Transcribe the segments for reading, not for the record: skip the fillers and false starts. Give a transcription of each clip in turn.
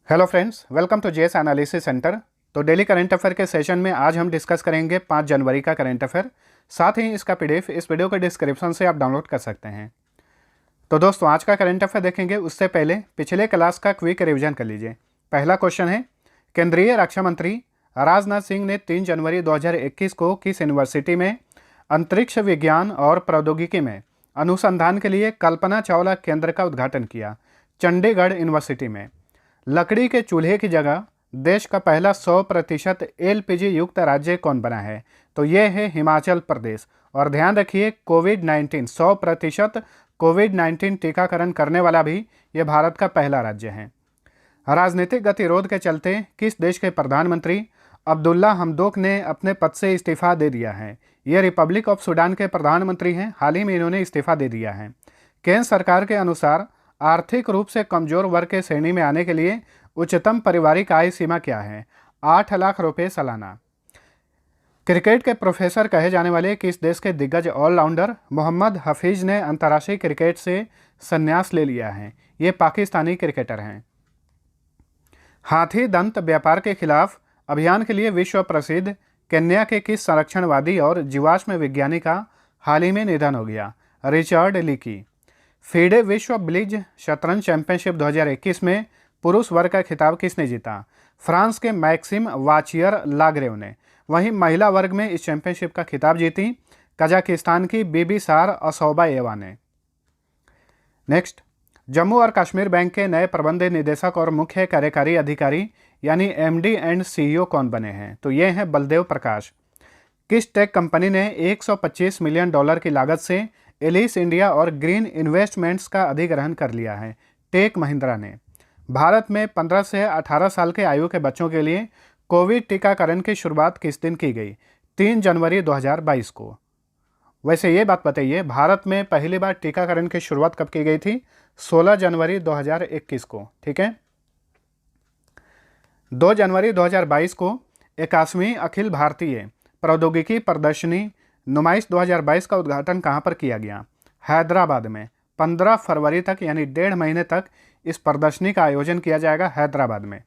Hello friends, welcome to JS analysis centre. तो daily current affair के session में आज हम डिस्कस करेंगे 5 जनवरी का करंट अफेयर। साथ ही इसका पीडीएफ इस वीडियो के डिस्क्रिप्शन से आप डाउनलोड कर सकते हैं। तो दोस्तों, आज का करंट अफेयर देखेंगे उससे पहले पिछले क्लास का क्विक रिवीजन कर लीजिए। पहला क्वेश्चन है, केंद्रीय रक्षा मंत्री राजनाथ सिंह ने 3 जनवरी 2021 को किस यूनिवर्सिटी में अंतरिक्ष विज्ञान और प्रौद्योगिकी में अनुसंधान के लिए कल्पना चावला केंद्र का उद्घाटन किया? चंडीगढ़ यूनिवर्सिटी में। लकड़ी के चूल्हे की जगह देश का पहला 100% एलपीजी युक्त राज्य कौन बना है? तो ये है हिमाचल प्रदेश। और ध्यान रखिए, कोविड-19 100% कोविड-19 टीकाकरण करने वाला भी ये भारत का पहला राज्य है। राजनीतिक गतिरोध के चलते किस देश के प्रधानमंत्री अब्दुल्ला हमदोक ने अपने पद से इस्तीफा दे दिया है? ये रिपब्लिक ऑफ सूडान के प्रधानमंत्री हैं। हाल ही में इन्होंने इस्तीफा दे दिया है। केंद्र सरकार के अनुसार आर्थिक रूप से कमजोर वर्ग के श्रेणी में आने के लिए उच्चतम पारिवारिक आय सीमा क्या है? 8 लाख रुपए सालाना। क्रिकेट के प्रोफेसर कहे जाने वाले किस देश के दिग्गज ऑलराउंडर मोहम्मद हफीज ने अंतर्राष्ट्रीय क्रिकेट से संन्यास ले लिया है? ये पाकिस्तानी क्रिकेटर हैं। हाथी दंत व्यापार के खिलाफ अभियान के लिए विश्व प्रसिद्ध केन्या के किस संरक्षणवादी और जीवाश्म विज्ञानी का हाल ही में निधन हो गया? Richard leaky. फीडे विश्व ब्लिज शतरंज चैंपियनशिप 2021 में पुरुष वर्ग का खिताब किसने जीता? फ्रांस के मैक्सिम वाचियर लाग्रेव ने। वहीं महिला वर्ग में इस चैंपियनशिप का खिताब जीती कजाकिस्तान की बीबीसार असौबाएवा ने। नेक्स्ट, जम्मू और कश्मीर बैंक के नए प्रबंध निदेशक और मुख्य कार्यकारी अधिकारी यानी एमडी एंड सीईओ कौन बने हैं? तो ये हैं बलदेव प्रकाश। किस टेक कंपनी ने $125 मिलियन की लागत से एलिस इंडिया और ग्रीन इन्वेस्टमेंट्स का अधिग्रहण कर लिया है? टेक महिंद्रा ने। भारत में 15 से 18 साल के आयु के बच्चों के लिए कोविड टीकाकरण की शुरुआत किस दिन की गई? 3 जनवरी 2022 को। वैसे ये बात बताइए, भारत में पहली बार टीकाकरण की शुरुआत कब की गई थी? 16 जनवरी 2021 को। ठीक है। 2 जनवरी 2022 को 81वीं अखिल भारतीय प्रौद्योगिकी प्रदर्शनी नुमाइश 2022 का उद्घाटन कहां पर किया गया? हैदराबाद में। 15 फरवरी तक यानी 1.5 महीने तक इस प्रदर्शनी का आयोजन किया जाएगा हैदराबाद में।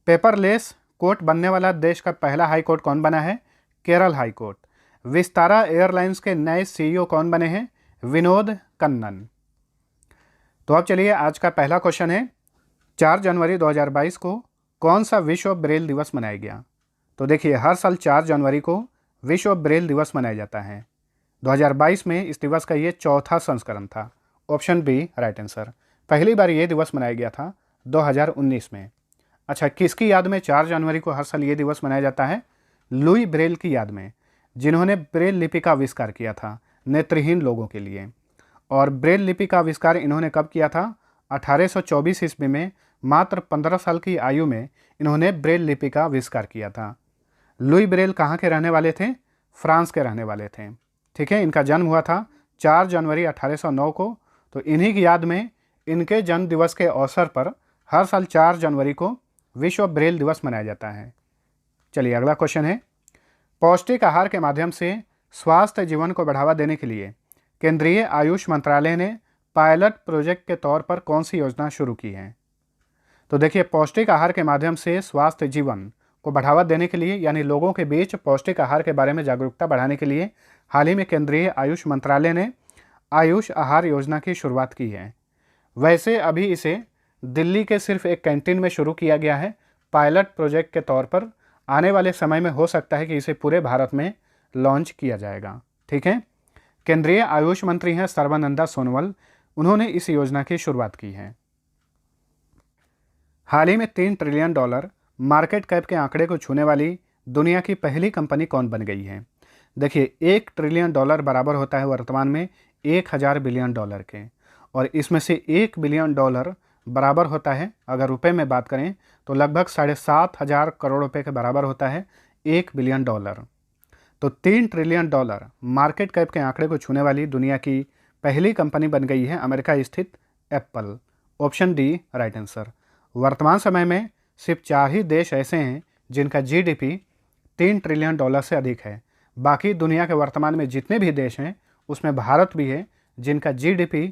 पेपरलेस कोर्ट बनने वाला देश का पहला हाई कोर्ट कौन बना है? Kerala high court. Vistara airlines के नए सीईओ कौन बने हैं? विनोद कन्नन। तो अब चलिए, आज का पहला क्वेश्चन है, 4 जनवरी 2022 को कौन सा विश्व ब्रेल दिवस मनाया गया? तो देखिए, हर साल 4 जनवरी को विश्व ब्रेल दिवस मनाया जाता है। 2022 में इस दिवस का ये चौथा संस्करण था। Option B right answer. पहली बार ये दिवस मनाया गया था 2019 में। अच्छा, किसकी याद में 4 जनवरी को हर साल ये दिवस मनाया जाता है? लुई ब्रेल की याद में, जिन्होंने ब्रेल लिपि का आविष्कार किया था नेत्रहीन लोगों के लिए। और ब्रेल लिपि का आविष्कार इन्होंने कब किया था? 1824 ईस्वी में। मात्र 15 साल की आयु में इन्होंने ब्रेल लिपि का आविष्कार किया था। लुई ब्रेल कहाँ के रहने वाले थे? फ्रांस के रहने वाले थे। ठीक है। इनका जन्म हुआ था 4 जनवरी 1809 को। तो इन्हीं की याद में इनके जन्म दिवस के अवसर पर हर साल 4 जनवरी को विश्व ब्रेल दिवस मनाया जाता है। चलिए, अगला क्वेश्चन है, पौष्टिक आहार के माध्यम से स्वास्थ्य जीवन को बढ़ावा देने के लिए केंद्रीय आयुष मंत्रालय ने पायलट प्रोजेक्ट के तौर पर कौन सी योजना शुरू की है? तो देखिए, पौष्टिक आहार के माध्यम से स्वास्थ्य जीवन को बढ़ावा देने के लिए यानी लोगों के बीच पौष्टिक आहार के बारे में जागरूकता बढ़ाने के लिए हाल ही में केंद्रीय आयुष मंत्रालय ने आयुष आहार योजना की शुरुआत की है। वैसे अभी इसे दिल्ली के सिर्फ एक कैंटीन में शुरू किया गया है पायलट प्रोजेक्ट के तौर पर। आने वाले समय में हो सकता है कि इसे पूरे भारत में लॉन्च किया जाएगा। ठीक है। केंद्रीय आयुष मंत्री हैं सर्बानंद सोनोवाल। उन्होंने इस योजना की शुरुआत की है। हाल ही में $3 ट्रिलियन मार्केट कैप के आंकड़े को छूने वाली दुनिया की पहली कंपनी कौन बन गई है? देखिए, $1 ट्रिलियन बराबर होता है वर्तमान में 1000 बिलियन डॉलर के। और इसमें से $1 बिलियन बराबर होता है, अगर रुपए में बात करें तो लगभग 7,500 करोड़ रुपए के बराबर होता है 1 बिलियन डॉलर। तो $3 ट्रिलियन मार्केट कैप के आंकड़े को छूने वाली दुनिया की पहली कंपनी बन गई है अमेरिका स्थित Apple. Option D right answer. वर्तमान समय में सिर्फ 4 ही देश ऐसे हैं जिनका जीडीपी $3 ट्रिलियन से अधिक है। बाकी दुनिया के वर्तमान में जितने भी देश हैं उसमें भारत भी है जिनका जीडीपी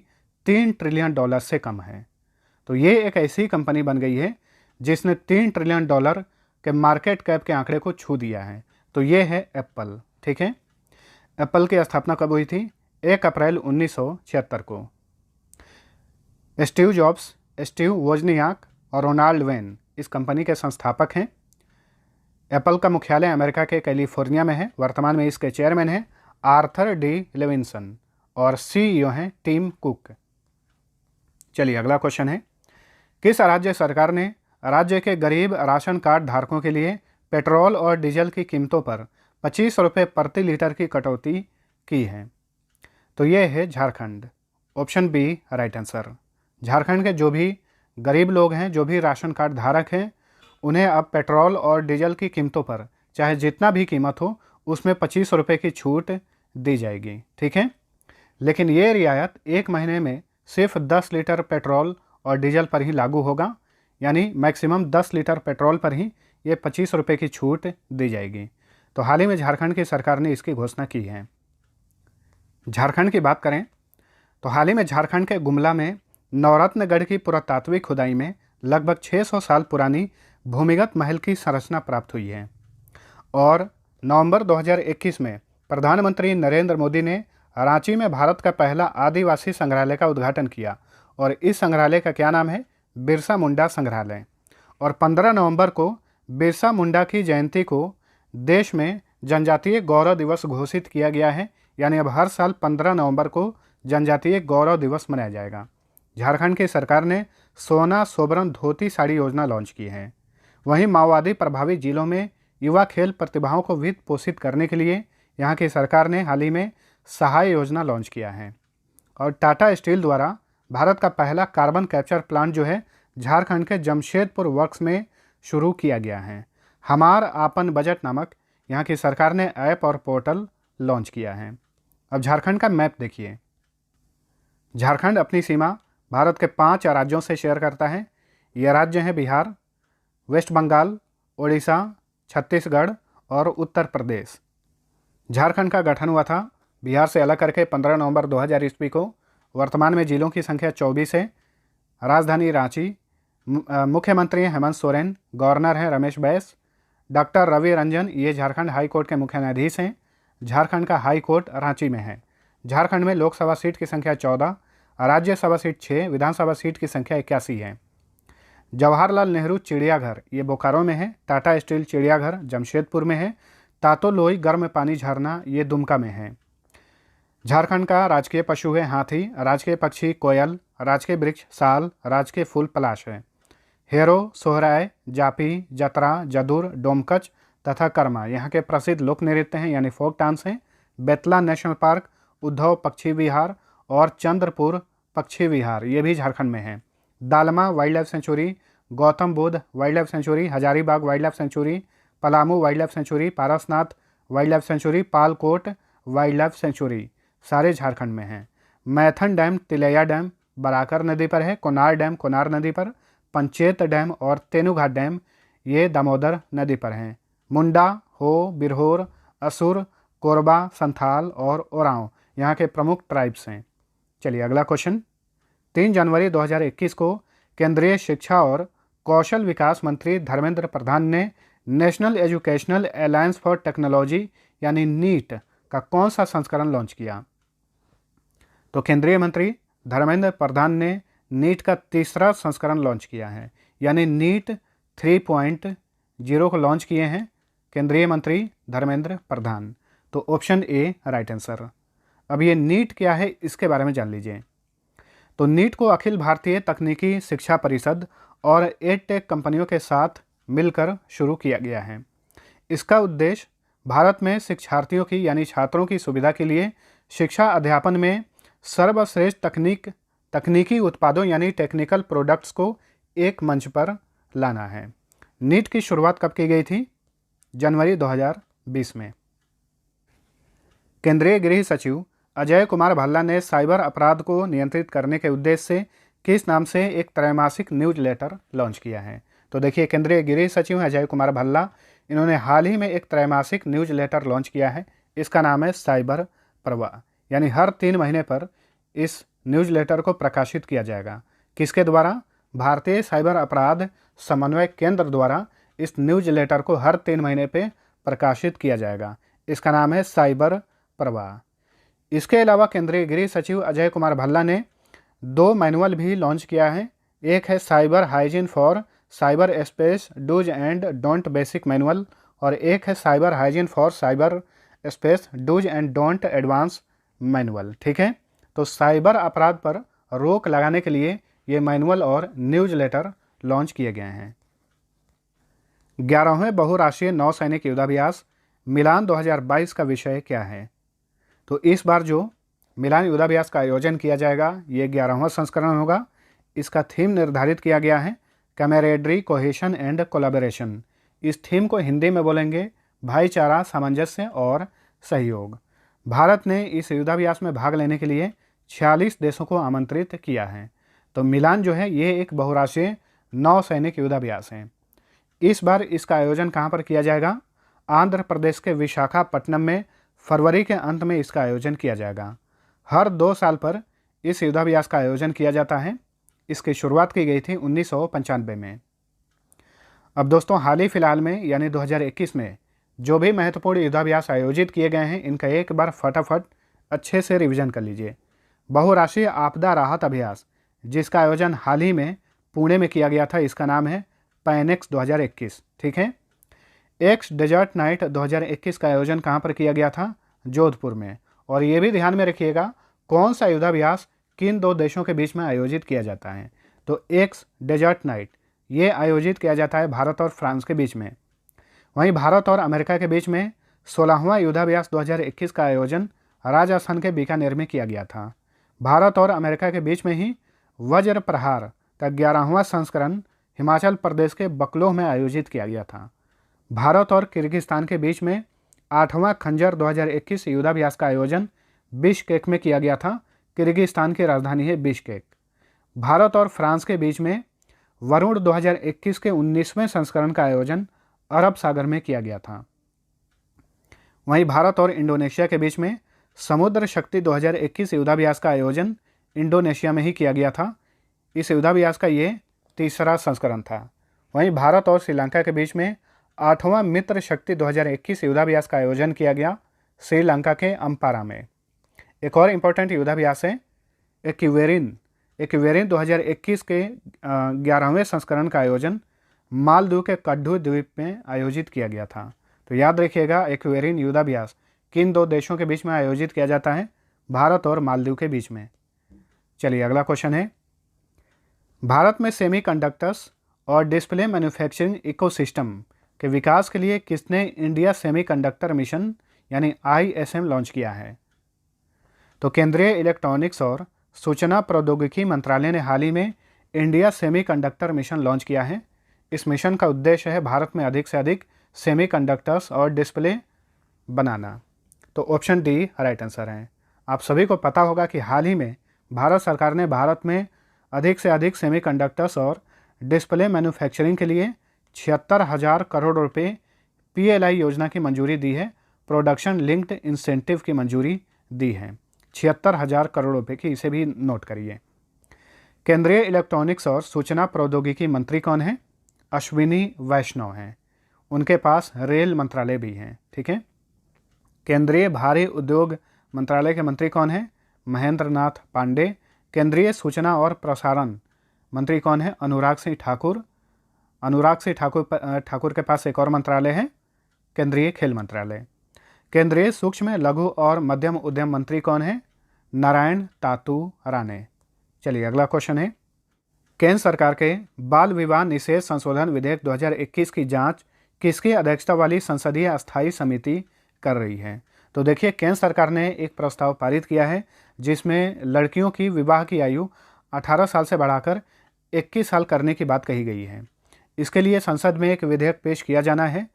$3 ट्रिलियन से कम है। तो ये एक ऐसी कंपनी बन गई है जिसने $3 ट्रिलियन के मार्केट कैप के आंकड़े को छू दिया है। तो ये है एप्पल। ठीक है, एप्पल की स्थापना कब हुई थी? 1 अप्रैल 1976 को। स्टीव जॉब्स, स्टीव वोजनियाक और रोनाल्ड वेन इस कंपनी के संस्थापक हैं। एप्पल का मुख्यालय अमेरिका के कैलिफोर्निया में है। वर्तमान में इसके चेयरमैन हैं आर्थर डी लेविंसन और सीईओ हैं टिम कुक। चलिए अगला क्वेश्चन है, किस राज्य सरकार ने राज्य के गरीब राशन कार्ड धारकों के लिए पेट्रोल और डीजल की कीमतों पर 25 रुपये प्रति लीटर की कटौती की है? तो ये है Jharkhand. Option B right answer. Jharkhand के जो भी गरीब लोग हैं, जो भी राशन कार्ड धारक हैं, उन्हें अब पेट्रोल और डीजल की कीमतों पर चाहे जितना भी कीमत हो उसमें 25 रुपये की छूट दी जाएगी। ठीक है, लेकिन ये रियायत 1 महीने में सिर्फ 10 लीटर पेट्रोल और डीजल पर ही लागू होगा, यानी मैक्सिमम 10 लीटर पेट्रोल पर ही ये 25 रुपये की छूट दी जाएगी। तो हाल ही में झारखंड की सरकार ने इसकी घोषणा की है। झारखंड की बात करें तो हाल ही में झारखंड के गुमला में नवरत्नगढ़ की पुरातात्विक खुदाई में लगभग 600 साल पुरानी भूमिगत महल की संरचना प्राप्त हुई है। और नवंबर 2021 में प्रधानमंत्री नरेंद्र मोदी ने रांची में भारत का पहला आदिवासी संग्रहालय का उद्घाटन किया और इस संग्रहालय का क्या नाम है? बिरसा मुंडा संग्रहालय। और 15 नवंबर को बिरसा मुंडा की जयंती को देश में जनजातीय गौरव दिवस घोषित किया गया है, यानी अब हर साल 15 नवंबर को जनजातीय गौरव दिवस मनाया जाएगा। झारखंड की सरकार ने सोना सोबरन धोती साड़ी योजना लॉन्च की है। वहीं माओवादी प्रभावित जिलों में युवा खेल प्रतिभाओं को वित्त पोषित करने के लिए यहाँ की सरकार ने हाल ही में सहाय योजना लॉन्च किया है। और टाटा स्टील द्वारा भारत का पहला कार्बन कैप्चर प्लांट जो है झारखंड के जमशेदपुर वर्क्स में शुरू किया गया है। हमार आपन बजट नामक यहाँ की सरकार ने ऐप और पोर्टल लॉन्च किया है। अब झारखंड का मैप देखिए। झारखंड अपनी सीमा भारत के 5 राज्यों से शेयर करता है। ये राज्य हैं बिहार, वेस्ट बंगाल, उड़ीसा, छत्तीसगढ़ और उत्तर प्रदेश। झारखंड का गठन हुआ था बिहार से अलग करके 15 नवंबर 2000 ईस्वी को। वर्तमान में जिलों की संख्या 24 है। राजधानी रांची, मुख्यमंत्री हैं हेमंत सोरेन, गवर्नर हैं रमेश बैस, डॉक्टर रवि रंजन ये झारखंड हाई कोर्ट के मुख्य न्यायाधीश हैं। झारखंड का हाई कोर्ट रांची में है। झारखंड में लोकसभा सीट की संख्या 14, राज्यसभा सीट 6, विधानसभा सीट की संख्या 81 है। जवाहरलाल नेहरू चिड़ियाघर ये बोकारो में है। टाटा स्टील चिड़ियाघर जमशेदपुर में है। तातो लोई गर्म पानी झरना ये दुमका में है। झारखंड का राजकीय पशु है हाथी, राजकीय पक्षी कोयल, राजकीय वृक्ष साल, राजकीय फूल पलाश है। हेरो, सोहराय, जापी, जतरा, जदुर, डोमकच तथा कर्मा यहाँ के प्रसिद्ध लोक नृत्य हैं, यानी फोक डांस हैं। बेतला नेशनल पार्क, उद्धव पक्षी विहार और चंद्रपुर पक्षी विहार ये भी झारखंड में है। Dalma wild life sanctuary, Gautam Buddha wild life sanctuary, Hazaribagh wild life sanctuary, Palamu wild life sanctuary, Parasnath wild life sanctuary, Palkot wild life sanctuary सारे झारखंड में हैं। मैथन डैम तिलैया डैम बराकर नदी पर है। कोनार डैम कोनार नदी पर, पंचेत डैम और तेनुघाट डैम ये दामोदर नदी पर हैं। मुंडा, हो, बिरहोर, असुर, कोरबा, संथाल और ओरांव यहाँ के प्रमुख ट्राइब्स हैं। चलिए अगला क्वेश्चन। 3 जनवरी 2021 को केंद्रीय शिक्षा और कौशल विकास मंत्री धर्मेंद्र प्रधान ने national educational alliance for technology यानी नीट का कौन सा संस्करण लॉन्च किया? तो केंद्रीय मंत्री धर्मेंद्र प्रधान ने नीट का तीसरा संस्करण लॉन्च किया है, यानी नीट 3.0 को लॉन्च किए हैं केंद्रीय मंत्री धर्मेंद्र प्रधान। तो ऑप्शन ए राइट आंसर। अब ये नीट क्या है इसके बारे में जान लीजिए। तो नीट को अखिल भारतीय तकनीकी शिक्षा परिषद और एडटेक कंपनियों के साथ मिलकर शुरू किया गया है। इसका उद्देश्य भारत में शिक्षार्थियों की यानी छात्रों की सुविधा के लिए शिक्षा अध्यापन में सर्वश्रेष्ठ तकनीकी उत्पादों यानी टेक्निकल प्रोडक्ट्स को एक मंच पर लाना है। नीट की शुरुआत कब की गई थी? जनवरी 2020 में। केंद्रीय गृह सचिव अजय कुमार भल्ला ने साइबर अपराध को नियंत्रित करने के उद्देश्य से किस नाम से एक त्रैमासिक न्यूज लेटर लॉन्च किया है? तो देखिए, केंद्रीय गृह सचिव अजय कुमार भल्ला, इन्होंने हाल ही में एक त्रैमासिक न्यूज लेटर लॉन्च किया है। इसका नाम है साइबर प्रवाह, यानी हर 3 महीने पर इस न्यूज लेटर को प्रकाशित किया जाएगा। किसके द्वारा? भारतीय साइबर अपराध समन्वय केंद्र द्वारा इस न्यूज़लेटर को हर 3 महीने पे प्रकाशित किया जाएगा। इसका नाम है साइबर प्रवाह। इसके अलावा केंद्रीय गृह सचिव अजय कुमार भल्ला ने 2 मैनुअल भी लॉन्च किया है। एक है cyber hygiene for cyber space dos and don't basic manual और एक है cyber hygiene for cyber space dos and don't advance manual. ठीक है, तो साइबर अपराध पर रोक लगाने के लिए ये मैनुअल और न्यूज़लेटर लॉन्च किए गए हैं। 11वें बहुराष्ट्रीय नौसैनिक युद्धाभ्यास मिलान 2022 का विषय क्या है? तो इस बार जो मिलान युद्धाभ्यास का आयोजन किया जाएगा ये 11वां संस्करण होगा। इसका थीम निर्धारित किया गया है कैमरेडरी, कोहेशन एंड कोलैबोरेशन। इस थीम को हिंदी में बोलेंगे भाईचारा, सामंजस्य और सहयोग। भारत ने इस युद्धाभ्यास में भाग लेने के लिए 46 देशों को आमंत्रित किया है। तो मिलान जो है ये एक बहुराष्ट्रीय नौसैनिक युद्धाभ्यास है। इस बार इसका आयोजन कहाँ पर किया जाएगा? आंध्र प्रदेश के विशाखापट्टनम में फरवरी के अंत में इसका आयोजन किया जाएगा। हर 2 साल पर इस युद्धाभ्यास का आयोजन किया जाता है। इसकी शुरुआत की गई थी 1995 में। अब दोस्तों हाल ही फिलहाल में यानी 2021 में जो भी महत्वपूर्ण युद्धाभ्यास आयोजित किए गए हैं इनका एक बार फटाफट अच्छे से रिवीजन कर लीजिए। बहुराष्ट्रीय आपदा राहत अभ्यास जिसका आयोजन हाल ही में पुणे में किया गया था, इसका नाम है पैनेक्स 2021। ठीक है, एक्स डेजर्ट नाइट 2021 का आयोजन कहाँ पर किया गया था? जोधपुर में। और ये भी ध्यान में रखिएगा कौन सा युद्धाभ्यास किन 2 देशों के बीच में आयोजित किया जाता है। तो एक्स डेजर्ट नाइट ये आयोजित किया जाता है भारत और फ्रांस के बीच में। वहीं भारत और अमेरिका के बीच में 16वां युद्धाभ्यास 2021 का आयोजन राजस्थान के बीकानेर में किया गया था। भारत और अमेरिका के बीच में ही वज्र प्रहार का 11वां संस्करण हिमाचल प्रदेश के बकलोह में आयोजित किया गया था। भारत और किर्गिस्तान के बीच में 8वां खंजर 2021 युद्धाभ्यास का आयोजन बिश्केक में किया गया था। किर्गिस्तान की राजधानी है बिश्केक। भारत और फ्रांस के बीच में वरुण 2021 के 19वें संस्करण का आयोजन अरब सागर में किया गया था। वहीं भारत और इंडोनेशिया के बीच में समुद्र शक्ति 2021 युद्धाभ्यास का आयोजन इंडोनेशिया में ही किया गया था। इस युद्धाभ्यास का ये 3रा संस्करण था। वहीं भारत और श्रीलंका के बीच में 8वां मित्र शक्ति 2021 युद्धाभ्यास का आयोजन किया गया श्रीलंका के अम्पारा में। एक और इम्पोर्टेंट युद्धाभ्यास है एक्वेरिन 2021 के 11वें संस्करण का आयोजन मालदीव के कड्डू द्वीप में आयोजित किया गया था। तो याद रखिएगा एक्वेरिन युद्धाभ्यास किन 2 देशों के बीच में आयोजित किया जाता है? भारत और मालदीव के बीच में। चलिए अगला क्वेश्चन है, भारत में सेमीकंडक्टर्स और डिस्प्ले मैन्युफैक्चरिंग इकोसिस्टम के विकास के लिए किसने इंडिया सेमीकंडक्टर मिशन यानी ISM लॉन्च किया है? तो केंद्रीय इलेक्ट्रॉनिक्स और सूचना प्रौद्योगिकी मंत्रालय ने हाल ही में इंडिया सेमीकंडक्टर मिशन लॉन्च किया है। इस मिशन का उद्देश्य है भारत में अधिक से अधिक सेमीकंडक्टर्स और डिस्प्ले बनाना। तो ऑप्शन डी राइट आंसर है। आप सभी को पता होगा कि हाल ही में भारत सरकार ने भारत में अधिक से अधिक सेमीकंडक्टर्स और डिस्प्ले मैन्युफैक्चरिंग के लिए 76,000 करोड़ रुपए PLI योजना की मंजूरी दी है। प्रोडक्शन लिंक्ड इंसेंटिव की मंजूरी दी है 76,000 करोड़ रुपए की, इसे भी नोट करिए। केंद्रीय इलेक्ट्रॉनिक्स और सूचना प्रौद्योगिकी मंत्री कौन है? अश्विनी वैष्णव हैं। उनके पास रेल मंत्रालय भी है। ठीक है, केंद्रीय भारी उद्योग मंत्रालय के मंत्री कौन है? महेंद्र नाथ पांडे। केंद्रीय सूचना और प्रसारण मंत्री कौन है? अनुराग सिंह ठाकुर। ठाकुर के पास एक और मंत्रालय है, केंद्रीय खेल मंत्रालय। केंद्रीय सूक्ष्म लघु और मध्यम उद्यम मंत्री कौन है? नारायण तातू राणे। चलिए अगला क्वेश्चन है, केंद्र सरकार के बाल विवाह निषेध संशोधन विधेयक 2021 की जांच किसकी अध्यक्षता वाली संसदीय अस्थायी समिति कर रही है? तो देखिए, केंद्र सरकार ने एक प्रस्ताव पारित किया है जिसमें लड़कियों की विवाह की आयु 18 साल से बढ़ाकर 21 साल करने की बात कही गई है। इसके लिए संसद में एक विधेयक पेश किया जाना है,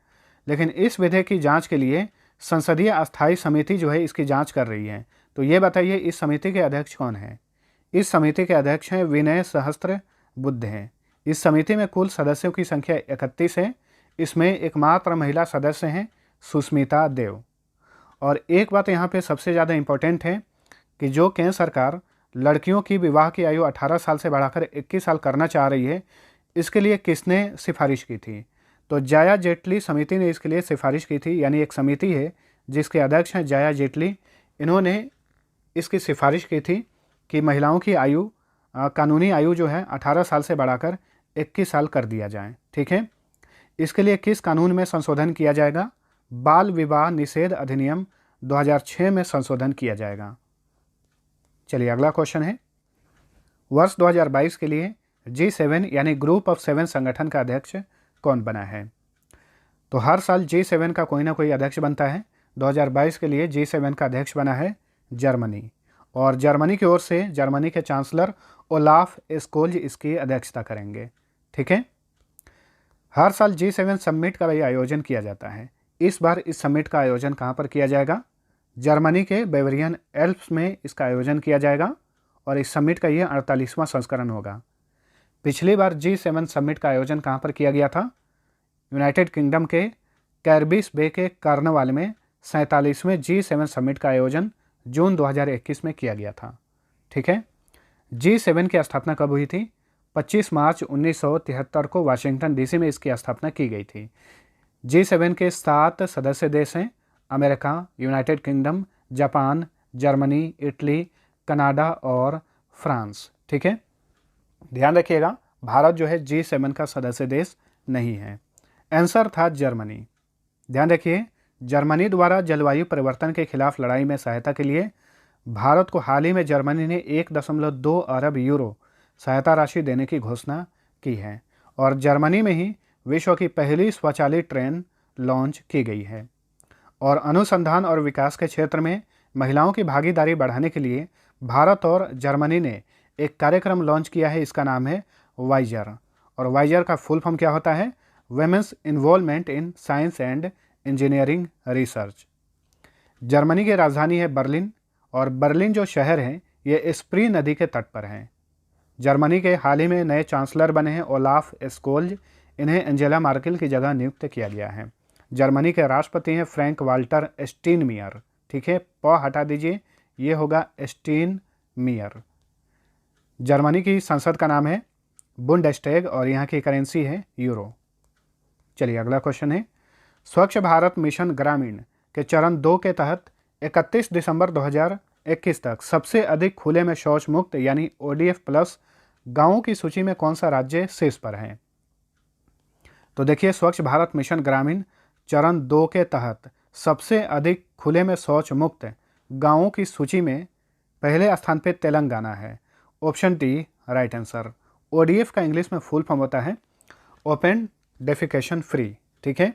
लेकिन इस विधेयक की जांच के लिए संसदीय अस्थायी समिति जो है इसकी जांच कर रही है। तो ये बताइए इस समिति के अध्यक्ष कौन है? इस समिति के अध्यक्ष हैं विनय सहस्त्रबुद्धे हैं। इस समिति में कुल सदस्यों की संख्या 31 है। इसमें एकमात्र महिला सदस्य हैं सुष्मिता देव। और एक बात यहाँ पे सबसे ज़्यादा इम्पोर्टेंट है कि जो केंद्र सरकार लड़कियों की विवाह की आयु 18 साल से बढ़ाकर 21 साल करना चाह रही है, इसके लिए किसने सिफारिश की थी? तो जाया जेटली समिति ने इसके लिए सिफारिश की थी, यानी एक समिति है जिसके अध्यक्ष हैं जाया जेटली। इन्होंने इसकी सिफारिश की थी कि महिलाओं की आयु कानूनी आयु जो है 18 साल से बढ़ाकर 21 साल कर दिया जाए। ठीक है, इसके लिए किस कानून में संशोधन किया जाएगा? बाल विवाह निषेध अधिनियम 2006 में संशोधन किया जाएगा। चलिए अगला क्वेश्चन है, वर्ष 2022 के लिए G7 यानी ग्रुप ऑफ 7 संगठन का अध्यक्ष कौन बना है? तो हर साल G7 का कोई ना कोई अध्यक्ष बनता है। 2022 के लिए G7 का अध्यक्ष बना है जर्मनी, और जर्मनी की ओर से जर्मनी के चांसलर ओलाफ स्कोल्ज इसकी अध्यक्षता करेंगे। ठीक है, हर साल G7 समिट का भी आयोजन किया जाता है। इस बार इस समिट का आयोजन कहाँ पर किया जाएगा? जर्मनी के बेवरियन एल्प्स में इसका आयोजन किया जाएगा, और इस समिट का यह 48वां संस्करण होगा। पिछली बार G7 समिट का आयोजन कहाँ पर किया गया था? यूनाइटेड किंगडम के कैरबिस बे के कार्नवाल में 47वें G7 समिट का आयोजन जून 2021 में किया गया था। ठीक है, G7 की स्थापना कब हुई थी? 25 मार्च 1973 को वाशिंगटन डीसी में इसकी स्थापना की गई थी। G7 के 7 सदस्य देश हैं, America, United kingdom, Japan, Germany, Italy, Canada और फ्रांस। ठीक है, ध्यान रखिएगा भारत जो है G7 का सदस्य देश नहीं है। आंसर था जर्मनी। ध्यान रखिए, जर्मनी द्वारा जलवायु परिवर्तन के खिलाफ लड़ाई में सहायता के लिए भारत को हाल ही में जर्मनी ने 1.2 अरब यूरो सहायता राशि देने की घोषणा की है, और जर्मनी में ही विश्व की पहली स्वचालित ट्रेन लॉन्च की गई है। और अनुसंधान और विकास के क्षेत्र में महिलाओं की भागीदारी बढ़ाने के लिए भारत और जर्मनी ने एक कार्यक्रम लॉन्च किया है, इसका नाम है वाइजर। और वाइजर का फुल फॉर्म क्या होता है? Women's involvement in science and engineering research. Germany की राजधानी है बर्लिन, और बर्लिन जो शहर है ये स्प्री नदी के तट पर है। जर्मनी के हाल ही में नए चांसलर बने हैं ओलाफ स्कोल्ज, इन्हें एंजेला मार्केल की जगह नियुक्त किया गया है। जर्मनी के राष्ट्रपति हैं फ्रैंक वाल्टर स्टीनमियर। ठीक है, प हटा दीजिए, ये होगा स्टीनमियर। जर्मनी की संसद का नाम है बुंडेस्टैग, और यहाँ की करेंसी है यूरो। चलिए अगला क्वेश्चन है, स्वच्छ भारत मिशन ग्रामीण के चरण 2 के तहत 31 दिसंबर 2021 तक सबसे अधिक खुले में शौच मुक्त यानी ODF प्लस गांवों की सूची में कौन सा राज्य शीर्ष पर है? तो देखिए, स्वच्छ भारत मिशन ग्रामीण चरण 2 के तहत सबसे अधिक खुले में शौच मुक्त गांवों की सूची में पहले स्थान पे तेलंगाना है। Option D right answer. ODF का इंग्लिश में फुल फॉर्म होता है ओपन डेफिकेशन फ्री। ठीक है,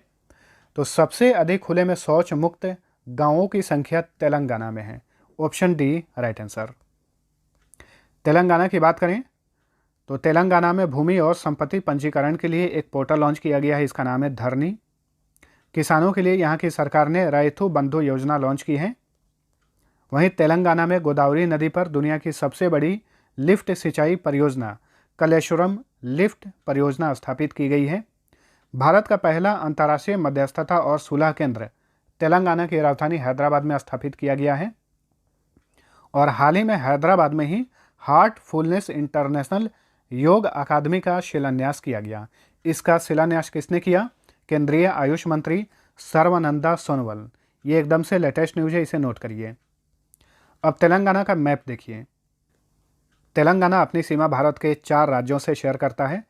तो सबसे अधिक खुले में शौच मुक्त गांवों की संख्या तेलंगाना में है। Option D right answer. Telangana की बात करें तो तेलंगाना में भूमि और संपत्ति पंजीकरण के लिए एक पोर्टल लॉन्च किया गया है, इसका नाम है धरनी। किसानों के लिए यहाँ की सरकार ने रैथु बंधु योजना लॉन्च की है। वहीं तेलंगाना में गोदावरी नदी पर दुनिया की सबसे बड़ी लिफ्ट सिंचाई परियोजना कलेश्वरम लिफ्ट परियोजना स्थापित की गई है। भारत का पहला अंतर्राष्ट्रीय मध्यस्थता और सुलह केंद्र तेलंगाना की राजधानी हैदराबाद में स्थापित किया गया है, और हाल ही में हैदराबाद में ही हार्टफुलनेस इंटरनेशनल योग अकादमी का शिलान्यास किया गया। इसका शिलान्यास किसने किया? केंद्रीय आयुष मंत्री सर्बानंद सोनोवाल। ये एकदम से लेटेस्ट न्यूज़ है, इसे नोट करिए। अब तेलंगाना का मैप देखिए। तेलंगाना अपनी सीमा भारत के 4 राज्यों से शेयर करता है।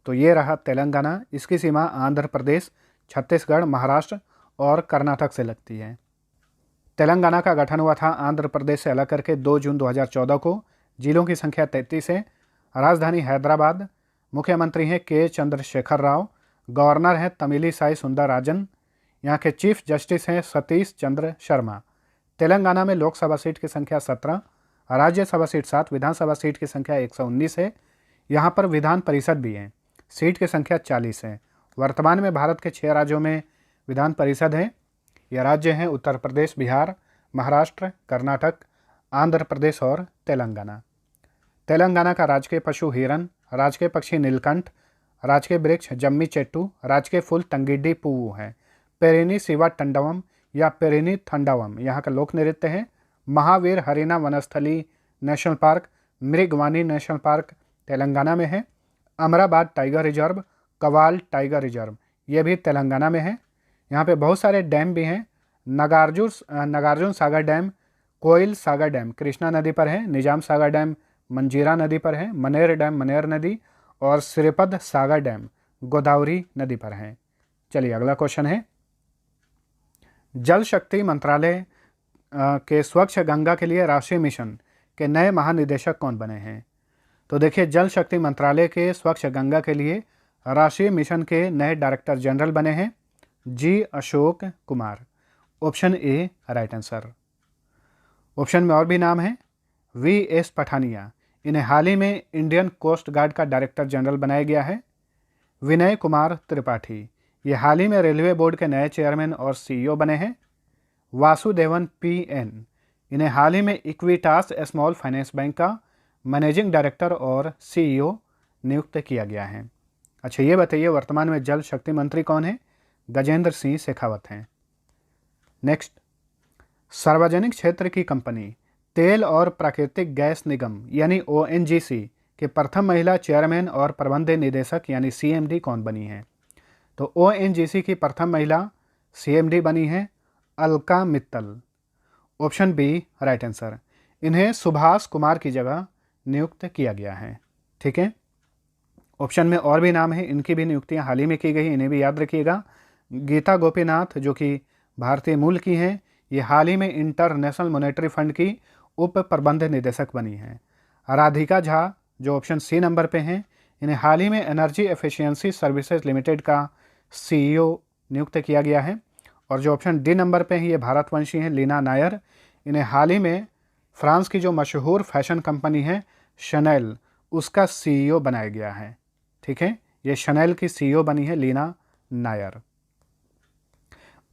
तो ये रहा तेलंगाना, इसकी सीमा आंध्र प्रदेश, छत्तीसगढ़, महाराष्ट्र और कर्नाटक से लगती है। तेलंगाना का गठन हुआ था आंध्र प्रदेश से अलग करके 2 जून 2014 को। जिलों की संख्या 33 है। राजधानी हैदराबाद। मुख्यमंत्री हैं के चंद्रशेखर राव। गवर्नर हैं तमिलिसाई सुंदरराजन। यहाँ के चीफ जस्टिस हैं सतीश चंद्र शर्मा। तेलंगाना में लोकसभा सीट की संख्या 17, राज्यसभा सीट 7, विधानसभा सीट की संख्या 119 है। यहाँ पर विधान परिषद भी है, सीट की संख्या 40 है। वर्तमान में भारत के 6 राज्यों में विधान परिषद है। यह राज्य हैं उत्तर प्रदेश, बिहार, महाराष्ट्र, कर्नाटक, आंध्र प्रदेश और तेलंगाना। तेलंगाना का राजकीय पशु हिरन, राजकीय पक्षी नीलकंठ, राजकीय वृक्ष जम्मी चेट्टू, राजकीय फूल तंगिड्डी पुव्वू है। पेरिनी शिवा टंडवम या पेरिनी थंडावम यहाँ का लोक नृत्य है। Mahavir Harina Vanasthali national park Mrugavani national park Telangana में है। Amrabad tiger reserve, Kawal tiger reserve, ये भी तेलंगाना में है। यहाँ पे बहुत सारे डैम भी हैं। नागार्जुन सागर डैम, कोयल सागर डैम कृष्णा नदी पर है, निजाम सागर डैम मंजीरा नदी पर है, मनेर डैम मनेर नदी, और श्रीपद सागर डैम गोदावरी नदी पर है। चलिए अगला क्वेश्चन है, जल शक्ति मंत्रालय के स्वच्छ गंगा के लिए राष्ट्रीय मिशन के नए महानिदेशक कौन बने हैं? तो देखिए, जल शक्ति मंत्रालय के स्वच्छ गंगा के लिए राष्ट्रीय मिशन के नए डायरेक्टर जनरल बने हैं G Ashok Kumar. Option A right answer. Option में और भी नाम है, वी एस पठानिया, इन्हें हाल ही में इंडियन कोस्ट गार्ड का डायरेक्टर जनरल बनाया गया है। विनय कुमार त्रिपाठी, ये हाल ही में रेलवे बोर्ड के नए चेयरमैन और सीईओ बने हैं। वासुदेवन पीएन, इन्हें हाल ही में इक्विटास स्मॉल फाइनेंस बैंक का मैनेजिंग डायरेक्टर और सीईओ नियुक्त किया गया है। अच्छा, ये बताइए वर्तमान में जल शक्ति मंत्री कौन है? गजेंद्र सिंह शेखावत हैं। नेक्स्ट, सार्वजनिक क्षेत्र की कंपनी तेल और प्राकृतिक गैस निगम यानी ओएनजीसी के प्रथम महिला चेयरमैन और प्रबंध निदेशक यानी सीएमडी कौन बनी है? तो ओएनजीसी की प्रथम महिला सीएमडी बनी है Alka Mittal. Option B right answer. इन्हें सुभाष कुमार की जगह नियुक्त किया गया है। ठीक है, ऑप्शन में और भी नाम है, इनकी भी नियुक्तियां हाल ही में की गई, इन्हें भी याद रखिएगा। गीता गोपीनाथ जो कि भारतीय मूल की हैं, ये हाल ही में इंटरनेशनल मॉनेटरी फंड की उप प्रबंध निदेशक बनी हैं। राधिका झा जो ऑप्शन सी नंबर पे हैं, इन्हें हाल ही में एनर्जी एफिशिएंसी सर्विसेज लिमिटेड का सीईओ नियुक्त किया गया है। और जो ऑप्शन डी नंबर पे हैं, ये भारतवंशी हैं लीना नायर, इन्हें हाल ही में फ्रांस की जो मशहूर फैशन कंपनी है शनेल, उसका सीईओ बनाया गया है। ठीक है, ये शनेल की सीईओ बनी है लीना नायर।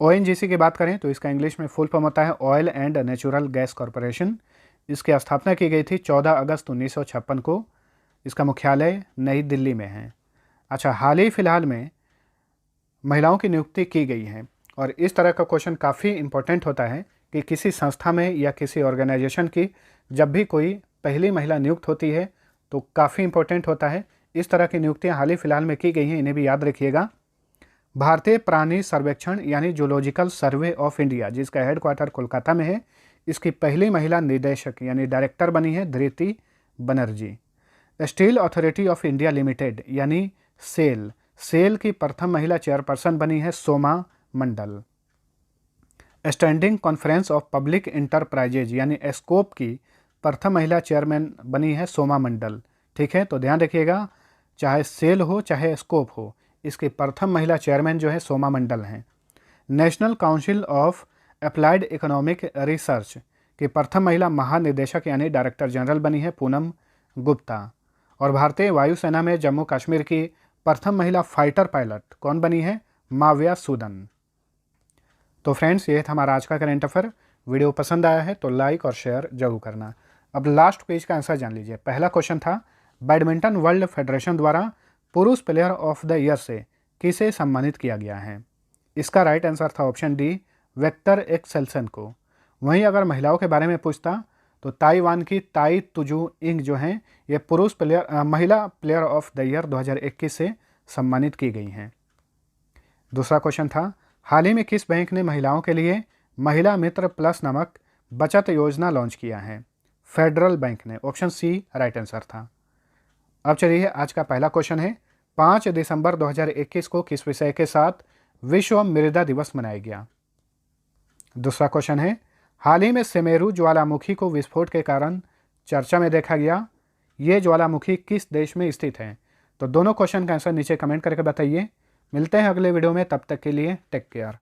ओएनजीसी की बात करें तो इसका इंग्लिश में फुल फॉर्म होता है oil and natural gas corporation. इसकी स्थापना की गई थी 14 अगस्त 1956 को। इसका मुख्यालय नई दिल्ली में है। अच्छा, हाल ही फिलहाल में महिलाओं की नियुक्ति की गई है और इस तरह का क्वेश्चन काफ़ी इंपॉर्टेंट होता है कि किसी संस्था में या किसी ऑर्गेनाइजेशन की जब भी कोई पहली महिला नियुक्त होती है तो काफ़ी इंपॉर्टेंट होता है। इस तरह की नियुक्तियां हाल ही फिलहाल में की गई हैं, इन्हें भी याद रखिएगा। भारतीय प्राणी सर्वेक्षण यानी जूलॉजिकल सर्वे ऑफ इंडिया, जिसका हेडक्वार्टर कोलकाता में है, इसकी पहली महिला निदेशक यानी डायरेक्टर बनी है Dhriti Banerjee. Steel Authority of India Limited यानी सेल की प्रथम महिला चेयरपर्सन बनी है Soma Mondal. Standing Conference of Public Enterprises यानी एस्कोप की प्रथम महिला चेयरमैन बनी है सोमा मंडल। ठीक है, तो ध्यान रखिएगा, चाहे सेल हो चाहे स्कोप हो, इसकी प्रथम महिला चेयरमैन जो है सोमा मंडल हैं। National council of applied economic research की प्रथम महिला महानिदेशक यानी डायरेक्टर जनरल बनी है पूनम गुप्ता। और भारतीय वायुसेना में जम्मू कश्मीर की प्रथम महिला फाइटर पायलट कौन बनी है? माव्या सूदन। तो फ्रेंड्स, ये था हमारा आज का करंट अफेयर। वीडियो पसंद आया है तो लाइक और शेयर जरूर करना। अब लास्ट पेज का आंसर जान लीजिए। पहला क्वेश्चन था, बैडमिंटन वर्ल्ड फेडरेशन द्वारा पुरुष प्लेयर ऑफ द ईयर से किसे सम्मानित किया गया है? इसका राइट आंसर था ऑप्शन डी वेक्टर एक्सेल्सन को। वहीं अगर महिलाओं के बारे में पूछता तो ताइवान की ताई तुजू इंग जो हैं, ये महिला प्लेयर ऑफ द ईयर 2021 से सम्मानित की गई हैं। दूसरा क्वेश्चन था, हाल ही में किस बैंक ने महिलाओं के लिए महिला मित्र प्लस नामक बचत योजना लॉन्च किया है? फेडरल बैंक ने। ऑप्शन सी राइट आंसर था। अब चलिए, आज का पहला क्वेश्चन है, 5 दिसंबर 2021 को किस विषय के साथ विश्व मृदा दिवस मनाया गया? दूसरा क्वेश्चन है, हाल ही में सेमेरू ज्वालामुखी को विस्फोट के कारण चर्चा में देखा गया, ये ज्वालामुखी किस देश में स्थित है? तो दोनों क्वेश्चन का आंसर नीचे कमेंट करके बताइए। मिलते हैं अगले वीडियो में, तब तक के लिए टेक केयर।